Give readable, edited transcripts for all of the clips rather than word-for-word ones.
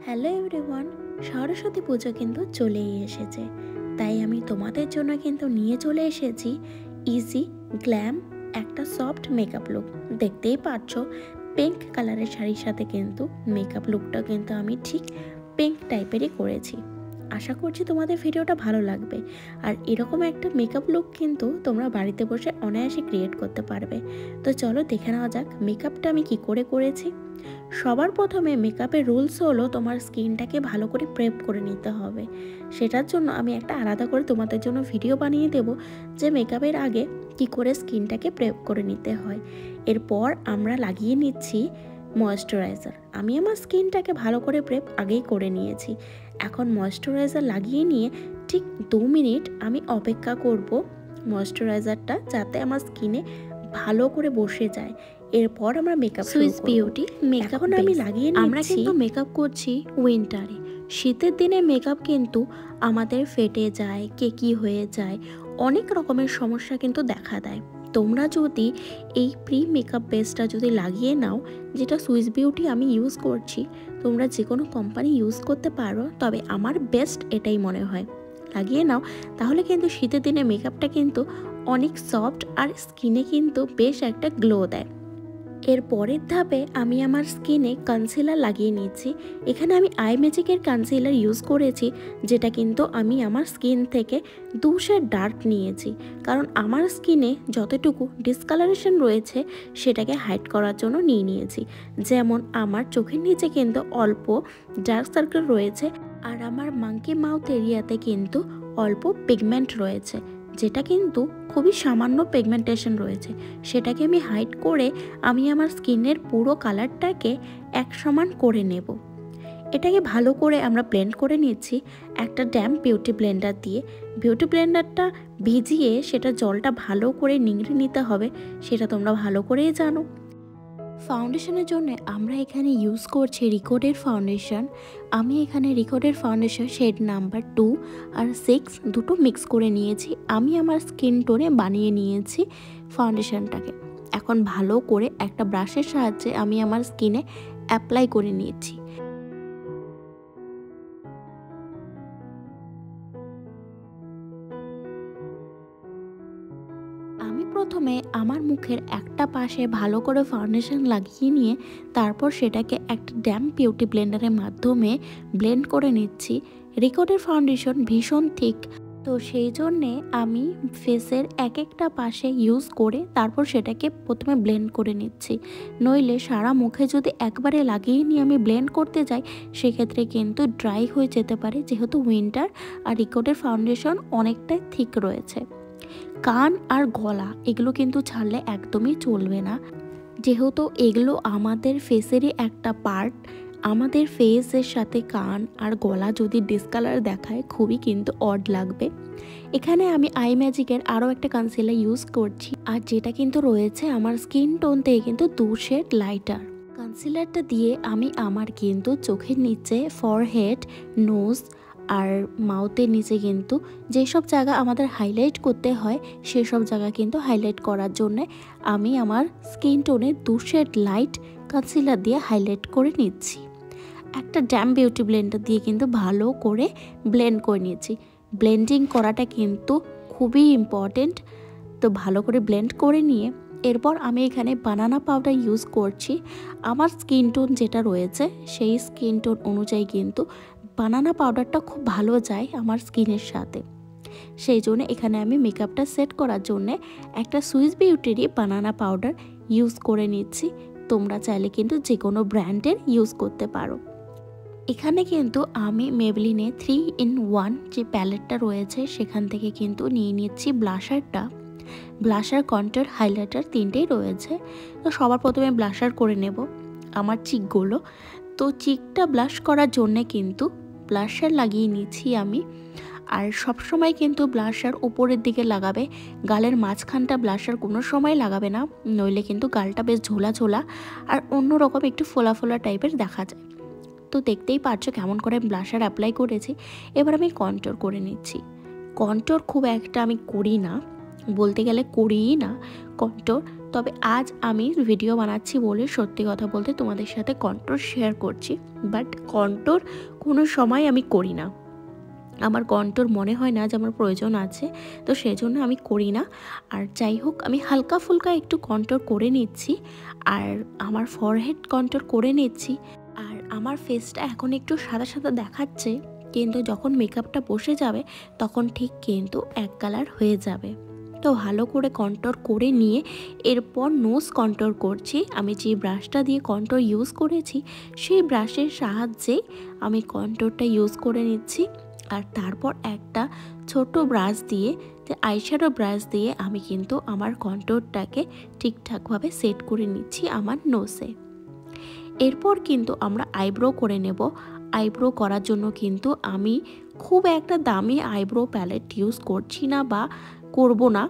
Hello everyone, Saraswati পুজো কিন্তু চলেই এসেছে। তাই আমি তোমাদের জন্য কিন্তু নিয়ে চলে এসেছি ইজি গ্ল্যাম একটা সফট মেকআপ লুক। দেখতেই পাচ্ছ পিঙ্ক কালারের শাড়ির সাথে কিন্তু মেকআপ লুকটা কিন্তু আমি ঠিক পিঙ্ক টাইপেরই করেছি। আশা করছি তোমাদের ভিডিওটা ভালো লাগবে। আর এরকম একটা মেকআপ লুক কিন্তু তোমরা বাড়িতে বসে অনায়াসে ক্রিয়েট করতে পারবে। তো চলো দেখে নেওয়া যাক মেকআপটা আমি কি করে করেছি। সবার প্রথমে মেকআপের রুলস হলো তোমার স্কিনটাকে ভালো করে প্রেপ করে নিতে হবে। সেটার জন্য আমি একটা আলাদা করে তোমাদের জন্য ভিডিও বানিয়ে দেব যে মেকআপের আগে কি করে স্কিনটাকে প্রেপ করে নিতে হয়। এরপর আমরা লাগিয়ে নিচ্ছি ময়েশ্চারাইজার। আমি আমার স্কিনটাকে ভালো করে প্রেপ আগেই করে নিয়েছি। এখন ময়েশ্চারাইজার লাগিয়ে নিয়ে ঠিক 2 মিনিট আমি অপেক্ষা করব ময়েশ্চারাইজারটা যাতে আমার স্কিনে ভালো করে বসে যায়। এরপর আমরা মেকআপ সুইস বিউটি মেকআপ আমি লাগিয়ে নিচ্ছি। আমরা কিন্তু মেকআপ করছি উইন্টারে। শীতের দিনে মেকআপ কিন্তু আমাদের ফেটে যায়, কেকি হয়ে যায়, অনেক রকমের সমস্যা কিন্তু দেখা দেয়। তোমরা যদি এই প্রি মেকআপ বেসটা যদি লাগিয়ে নাও, যেটা সুইস বিউটি আমি ইউজ করছি, তোমরা যে কোনো কোম্পানি ইউজ করতে পারো, তবে আমার বেস্ট এটাই মনে হয়। লাগিয়ে নাও, তাহলে কিন্তু শীতের দিনে মেকআপটা কিন্তু অনেক সফট আর স্কিনে কিন্তু বেশ একটা গ্লো দেয়। এর পরের ধাপে আমি আমার স্কিনে কনসিলার লাগিয়ে নিচ্ছি। এখানে আমি আই ম্যাজিকের কনসিলার ইউজ করেছি, যেটা কিন্তু আমি আমার স্কিন থেকে 2 শেড ডার্ক নিয়েছি, কারণ আমার স্কিনে যতটুকু ডিসকালারেশন রয়েছে সেটাকে হাইড করার জন্য নিয়েছি। যেমন আমার চোখের নিচে কিন্তু অল্প ডার্ক সার্কেল রয়েছে, আর আমার মাঙ্কি মাউথ এরিয়াতে কিন্তু অল্প পিগমেন্ট রয়েছে, যেটা কিন্তু খুবই সামান্য পিগমেন্টেশন রয়েছে। সেটাকে আমি হাইড করে আমি আমার স্কিনের পুরো কালারটাকে এক সমান করে নেব। এটাকে ভালো করে আমরা ব্লেন্ড করে নিচ্ছি একটা ড্যাম্প বিউটি ব্লেন্ডার দিয়ে। বিউটি ব্লেন্ডারটা ভিজিয়ে সেটা জলটা ভালো করে নিংড়ে নিতে হবে, সেটা তোমরা ভালো করেই জানো। ফাউন্ডেশনের জন্য আমরা এখানে ইউজ করছি রিকোডের ফাউন্ডেশন। আমি এখানে রিকোডের ফাউন্ডেশন শেড নাম্বার 2 আর 6 দুটো মিক্স করে নিয়েছি। আমি আমার স্কিন টোনে বানিয়ে নিয়েছি ফাউন্ডেশনটাকে। এখন ভালো করে একটা ব্রাশের সাহায্যে আমি আমার স্কিনে অ্যাপ্লাই করে নিয়েছি। আমি প্রথমে আমার মুখের একটা পাশে ভালো করে ফাউন্ডেশন লাগিয়ে নিয়ে তারপর সেটাকে একটা ড্যাম্প বিউটি ব্লেন্ডারের মাধ্যমে ব্লেন্ড করে নিচ্ছি। রিকোডের ফাউন্ডেশন ভীষণ থিক, তো সেই জন্যে আমি ফেসের এক একটা পাশে ইউজ করে তারপর সেটাকে প্রথমে ব্লেন্ড করে নিচ্ছি। নইলে সারা মুখে যদি একবারে লাগিয়ে নিয়ে আমি ব্লেন্ড করতে যাই, সেক্ষেত্রে কিন্তু ড্রাই হয়ে যেতে পারে, যেহেতু উইন্টার আর রিকোডের ফাউন্ডেশন অনেকটাই থিক রয়েছে। কান আর গলা এগুলো কিন্তু ছাড়লে একদমই চলবে না, যেহেতু এগুলো আমাদের ফেসেরই একটা পার্ট। আমাদের ফেসের সাথে কান আর গলা যদি ডিসকালার দেখায় খুবই কিন্তু অড লাগবে। এখানে আমি আই ম্যাজিকের আরও একটা কনসিলার ইউজ করছি, আর যেটা কিন্তু রয়েছে আমার স্কিন টোন থেকে কিন্তু 2 শেড লাইটার। কনসিলারটা দিয়ে আমি আমার কিন্তু চোখের নিচে, ফরহেড, নোজ আর মাউথের নিচে কিন্তু যেসব জায়গা আমাদের হাইলাইট করতে হয় সেসব জায়গা কিন্তু হাইলাইট করার জন্যে আমি আমার স্কিন টোনে 2 শেড লাইট কনসিলার দিয়ে হাইলাইট করে নিচ্ছি। একটা ড্যাম্প বিউটি ব্লেন্ডার দিয়ে কিন্তু ভালো করে ব্লেন্ড করে নিয়েছি। ব্লেন্ডিং করাটা কিন্তু খুবই ইম্পর্টেন্ট, তো ভালো করে ব্লেন্ড করে নিয়ে এরপর আমি এখানে বানানা পাউডার ইউজ করছি। আমার স্কিন টোন যেটা রয়েছে সেই স্কিন টোন অনুযায়ী কিন্তু বানানা পাউডারটা খুব ভালো যায় আমার স্কিনের সাথে। সেই জন্য এখানে আমি মেকআপটা সেট করার জন্যে একটা সুইস বিউটিরই বানানা পাউডার ইউজ করে নিচ্ছি। তোমরা চাইলে কিন্তু যে কোনো ব্র্যান্ডের ইউজ করতে পারো। এখানে কিন্তু আমি মেবলিনে 3-in-1 যে প্যালেটটা রয়েছে সেখান থেকে কিন্তু নিয়ে নিচ্ছি ব্লাশারটা। ব্লাশার, কন্ট্যুর, হাইলাইটার তিনটেই রয়েছে। তো সবার প্রথমে ব্লাশার করে নেব আমার চিকগুলো। তো চিকটা ব্লাশ করার জন্যে কিন্তু ব্লাশার লাগিয়ে নিচ্ছি আমি। আর সবসময় কিন্তু ব্লাশার উপরের দিকে লাগাবে, গালের মাঝখানটা ব্লাশার কোনো সময় লাগাবে না, নইলে কিন্তু গালটা বেশ ঝোলা ঝোলা আর অন্যরকম একটু ফোলা ফোলা টাইপের দেখা যায়। তো দেখতেই পাচ্ছ কেমন করে ব্লাশার অ্যাপ্লাই করেছি। এবার আমি কন্ট্যুর করে নিচ্ছি। কন্ট্যুর খুব একটা আমি করি না, বলতে গেলে করিই না কন্ট্যুর, তবে আজ আমি ভিডিও বানাচ্ছি বলে সত্যি কথা বলতে তোমাদের সাথে কন্ট্রোল শেয়ার করছি, বাট কন্ট্রোল কোনো সময় আমি করি না। আমার কন্ট্রোল মনে হয় না যে আমার প্রয়োজন আছে, তো সেজন্য আমি করি না। আর যাই হোক, আমি হালকা ফুলকা একটু কন্ট্রোল করে নিচ্ছি, আর আমার ফরহেড কন্ট্রোল করে নিচ্ছি। আর আমার ফেসটা এখন একটু সাদা সাদা দেখাচ্ছে, কিন্তু যখন মেকআপটা বসে যাবে তখন ঠিক কিন্তু এক কালার হয়ে যাবে। তো ভালো করে কন্ট্রোল করে নিয়ে এরপর নোজ কন্ট্রোল করছি। আমি যে ব্রাশটা দিয়ে কন্ট্রোল ইউজ করেছি সেই ব্রাশের সাহায্যে আমি কন্ট্রোলটা ইউজ করে নিচ্ছি। আর তারপর একটা ছোট ব্রাশ দিয়ে, যে আইশ্যাডো ব্রাশ দিয়ে আমি কিন্তু আমার কন্ট্রোলটাকে ঠিকঠাকভাবে সেট করে নিচ্ছি আমার নোজে। এরপর কিন্তু আমরা আইব্রো করে নেব। আইব্রো করার জন্য কিন্তু আমি খুব একটা দামি আইব্রো প্যালেট ইউজ করছি না বা করব না।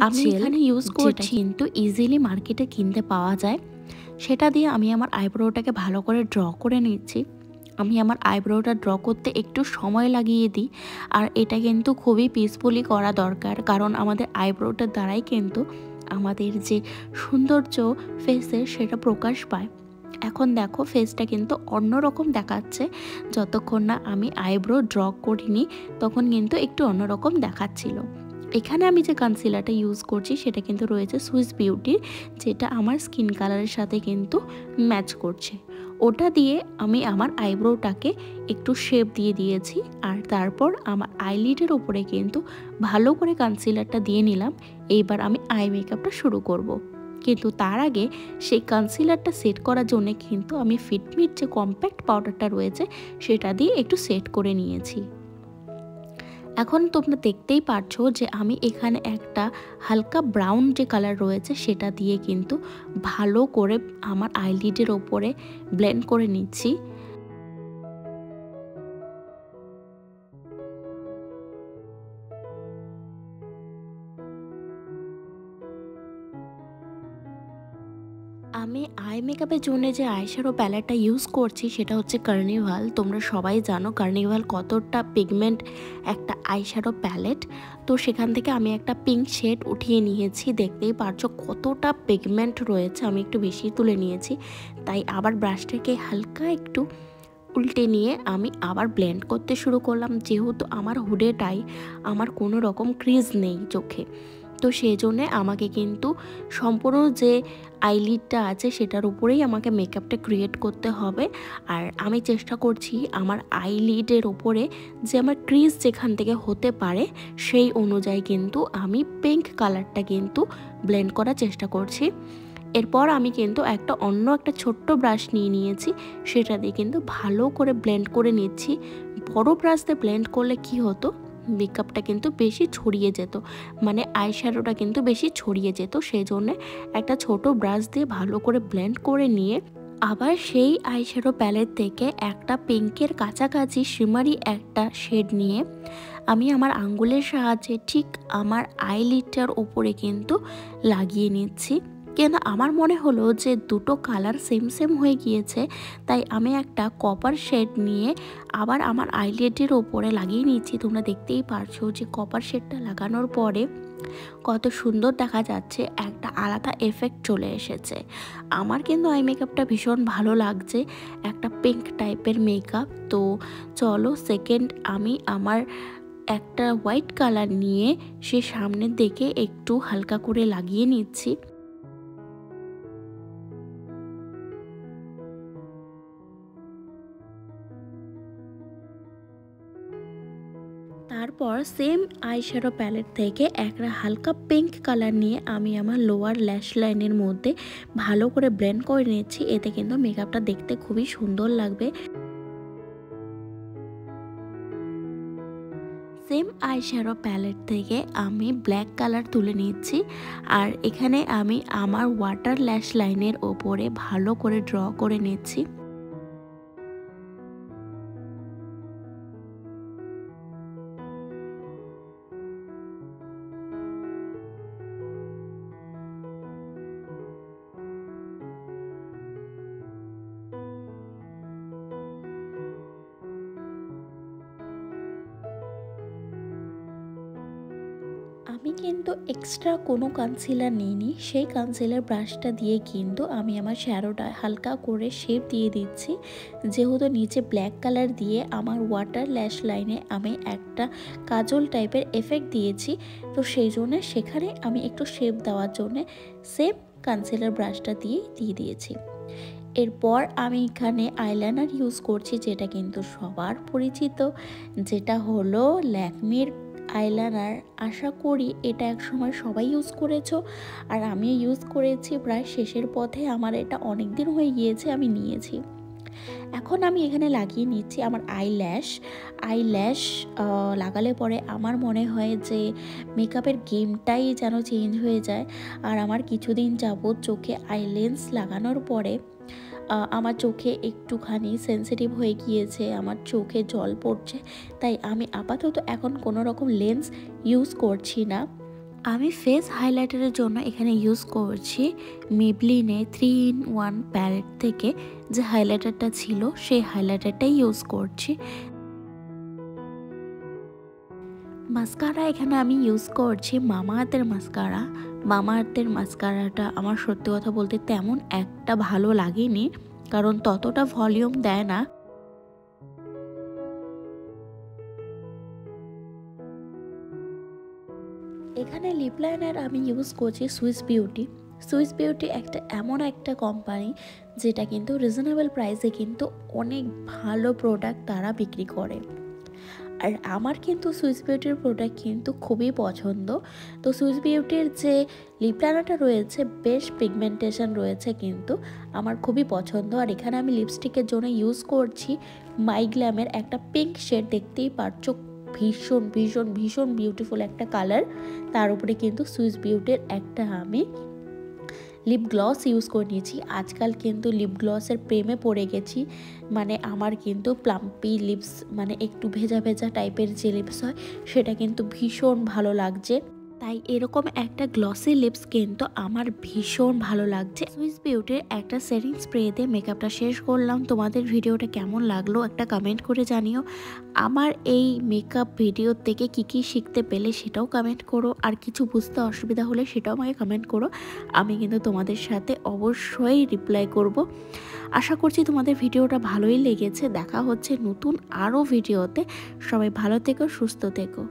আমি এখানে ইউজ করছি কিন্তু ইজিলি মার্কেটে কিনতে পাওয়া যায়, সেটা দিয়ে আমি আমার আইব্রোটাকে ভালো করে ড্র করে নিচ্ছি। আমি আমার আইব্রোটা ড্র করতে একটু সময় লাগিয়ে দিই, আর এটা কিন্তু খুবই পিসফুলি করা দরকার, কারণ আমাদের আইব্রোটার দ্বারাই কিন্তু আমাদের যে সৌন্দর্য ফেসের সেটা প্রকাশ পায়। এখন দেখো ফেসটা কিন্তু অন্যরকম দেখাচ্ছে, যতক্ষণ না আমি আইব্রো ড্র করিনি তখন কিন্তু একটু অন্যরকম দেখাচ্ছিল। এখানে আমি যে কনসিলারটা ইউজ করছি সেটা কিন্তু রয়েছে সুইস বিউটির, যেটা আমার স্কিন কালারের সাথে কিন্তু ম্যাচ করছে। ওটা দিয়ে আমি আমার আইব্রোটাকে একটু শেপ দিয়ে দিয়েছি, আর তারপর আমার আইলিডের ওপরে কিন্তু ভালো করে কনসিলারটা দিয়ে নিলাম। এইবার আমি আই মেকআপটা শুরু করব। কিন্তু তার আগে সেই কনসিলারটা সেট করার জন্য কিন্তু আমি ফিটমির যে কম্প্যাক্ট পাউডারটা রয়েছে সেটা দিয়ে একটু সেট করে নিয়েছি। এখন তোমরা দেখতেই পারছো যে আমি এখানে একটা হালকা ব্রাউন যে কালার রয়েছে সেটা দিয়ে কিন্তু ভালো করে আমার আইলিডের ওপরে ব্লেন্ড করে নিচ্ছি। আমি আই মেকআপের জন্য যে আইশ্যাডো প্যালেটটা ইউজ করছি সেটা হচ্ছে কার্নিভাল। তোমরা সবাই জানো কার্নিভাল কতটা পিগমেন্ট একটা আইশ্যাডো প্যালেট। তো সেখান থেকে আমি একটা পিঙ্ক শেড উঠিয়ে নিয়েছি, দেখতেই পারছো কতটা পিগমেন্ট রয়েছে। আমি একটু বেশি তুলে নিয়েছি, তাই আবার ব্রাশটাকে হালকা একটু উল্টে নিয়ে আমি আবার ব্লেন্ড করতে শুরু করলাম। যেহেতু আমার হুডেটাই আমার কোনো রকম ক্রিজ নেই চোখে, তো সেই জন্যে আমাকে কিন্তু সম্পূর্ণ যে আইলিডটা আছে সেটার উপরেই আমাকে মেকআপটা ক্রিয়েট করতে হবে। আর আমি চেষ্টা করছি আমার আইলিডের ওপরে যে আমার ক্রিজ যেখান থেকে হতে পারে সেই অনুযায়ী কিন্তু আমি পিঙ্ক কালারটা কিন্তু ব্লেন্ড করার চেষ্টা করছি। এরপর আমি কিন্তু অন্য একটা ছোট্ট ব্রাশ নিয়ে নিয়েছি, সেটা দিয়ে কিন্তু ভালো করে ব্লেন্ড করে নিচ্ছি। বড় ব্রাশ দিয়ে ব্লেন্ড করলে কি হতো, মেকআপটা কিন্তু বেশি ছড়িয়ে যেত, মানে আইশ্যাডোটা কিন্তু বেশি ছড়িয়ে যেত। সেই জন্য একটা ছোট ব্রাশ দিয়ে ভালো করে ব্লেন্ড করে নিয়ে আবার সেই আইশ্যাডো প্যালেট থেকে একটা পিঙ্কের কাছাকাছি শিমারি একটা শেড নিয়ে আমি আমার আঙ্গুলের সাহায্যে ঠিক আমার আইলিডটার ওপরে কিন্তু লাগিয়ে নিচ্ছি। কেন আমার মনে হলো যে দুটো কালার সেম সেম হয়ে গিয়েছে, তাই আমি একটা কপার শেড নিয়ে আবার আমার আইলিডের ওপরে লাগিয়ে নিচ্ছি। তোমরা দেখতেই পারছো যে কপার শেডটা লাগানোর পরে কত সুন্দর দেখা যাচ্ছে, একটা আলাদা এফেক্ট চলে এসেছে। আমার কিন্তু আই মেকআপটা ভীষণ ভালো লাগছে, একটা পিঙ্ক টাইপের মেকআপ। তো চলো সেকেন্ড আমি আমার একটা হোয়াইট কালার নিয়ে সে সামনের দিকে একটু হালকা করে লাগিয়ে নিচ্ছি। তারপর সেম আইশ্যাডো প্যালেট থেকে একটা হালকা পিঙ্ক কালার নিয়ে আমি আমার লোয়ার ল্যাশ লাইনের মধ্যে ভালো করে ব্লেন্ড করে নিচ্ছি। এতে কিন্তু মেকআপটা দেখতে খুবই সুন্দর লাগবে। সেম আইশ্যাডো প্যালেট থেকে আমি ব্ল্যাক কালার তুলে নিচ্ছি, আর এখানে আমি আমার ওয়াটার ল্যাশ লাইনের ওপরে ভালো করে ড্র করে নিচ্ছি। আমি কিন্তু এক্সট্রা কোনো কনসিলার নিইনি, সেই কনসিলার ব্রাশটা দিয়ে কিন্তু আমি আমার শ্যাডোটা হালকা করে শেপ দিয়ে দিচ্ছি। যেহেতু নিচে ব্ল্যাক কালার দিয়ে আমার ওয়াটার ল্যাশ লাইনে আমি একটা কাজল টাইপের এফেক্ট দিয়েছি, তো সেই জন্যে সেখানে আমি একটু শেপ দেওয়ার জন্যে সেম কনসিলার ব্রাশটা দিয়ে দিয়েছি। এরপর আমি এখানে আইলাইনার ইউজ করছি, যেটা কিন্তু সবার পরিচিত, যেটা হলো ল্যাকমির আইলাইনার। আশা করি এটা একসময় সবাই ইউজ করেছো, আর আমি ইউজ করেছি প্রায় শেষের পথে। আমার এটা অনেক দিন হয়ে গিয়েছে আমি নিয়েছি। এখন আমি এখানে লাগিয়ে নিচ্ছি আমার আইল্যাশ লাগালে পরে আমার মনে হয় যে মেকআপের গেমটাই যেন চেঞ্জ হয়ে যায়। আর আমার কিছুদিন যাবত চোখে আইলেন্স লাগানোর পরে আমার চোখে একটুখানি সেন্সিটিভ হয়ে গিয়েছে, আমার চোখে জল পড়ছে, তাই আমি আপাতত এখন কোনো রকম লেন্স ইউজ করছি না। আমি ফেস হাইলাইটারের জন্য এখানে ইউজ করছি মেবলিনে 3-in-1 প্যালেট থেকে যে হাইলাইটারটা ছিল সেই হাইলাইটারটাই ইউজ করছি। মাস্কারা এখানে আমি ইউজ করছি মামা আর্থের মাস্কারা। মামা আর্থের মাস্কারাটা আমার সত্যি কথা বলতে তেমন একটা ভালো লাগেনি, কারণ ততটা ভলিউম দেয় না। এখানে লিপ লাইনার আমি ইউজ করছি সুইস বিউটি। সুইস বিউটি এমন একটা কোম্পানি যেটা কিন্তু রিজনেবল প্রাইসে কিন্তু অনেক ভালো প্রোডাক্ট তারা বিক্রি করে। আর আমার কিন্তু সুইস বিউটির প্রোডাক্ট কিন্তু খুবই পছন্দ। তো সুইস বিউটির যে লিপ লাইনারটা রয়েছে বেশ পিগমেন্টেশন রয়েছে, কিন্তু আমার খুবই পছন্দ। আর এখানে আমি লিপস্টিকের জন্য ইউজ করছি মাইগ্ল্যামের একটা পিঙ্ক শেড, দেখতেই পারছো ভীষণ ভীষণ ভীষণ বিউটিফুল একটা কালার। তার উপরে কিন্তু সুইস বিউটির একটা আমি লিপ গ্লস ইউজ করে নিয়েছি। আজকাল কিন্তু লিপ গ্লসের প্রেমে পড়ে গেছি, মানে আমার কিন্তু প্লাম্পি লিপস, মানে একটু ভেজা ভেজা টাইপের যে লিপস হয় সেটা কিন্তু ভীষণ ভালো লাগছে। তাই এরকম একটা গ্লসি লিপস কিন্তু আমার ভীষণ ভালো লাগছে। সুইস বিউটির একটা সেটিং স্প্রে দিয়ে মেকআপটা শেষ করলাম। তোমাদের ভিডিওটা কেমন লাগলো একটা কমেন্ট করে জানিও। আমার এই মেকআপ ভিডিও থেকে কি শিখতে পেলে সেটাও কমেন্ট করো, আর কিছু বুঝতে অসুবিধা হলে সেটাও আমাকে কমেন্ট করো। আমি কিন্তু তোমাদের সাথে অবশ্যই রিপ্লাই করব। আশা করছি তোমাদের ভিডিওটা ভালোই লেগেছে। দেখা হচ্ছে নতুন আরও ভিডিওতে। সবাই ভালো থেকো, সুস্থ থেকো।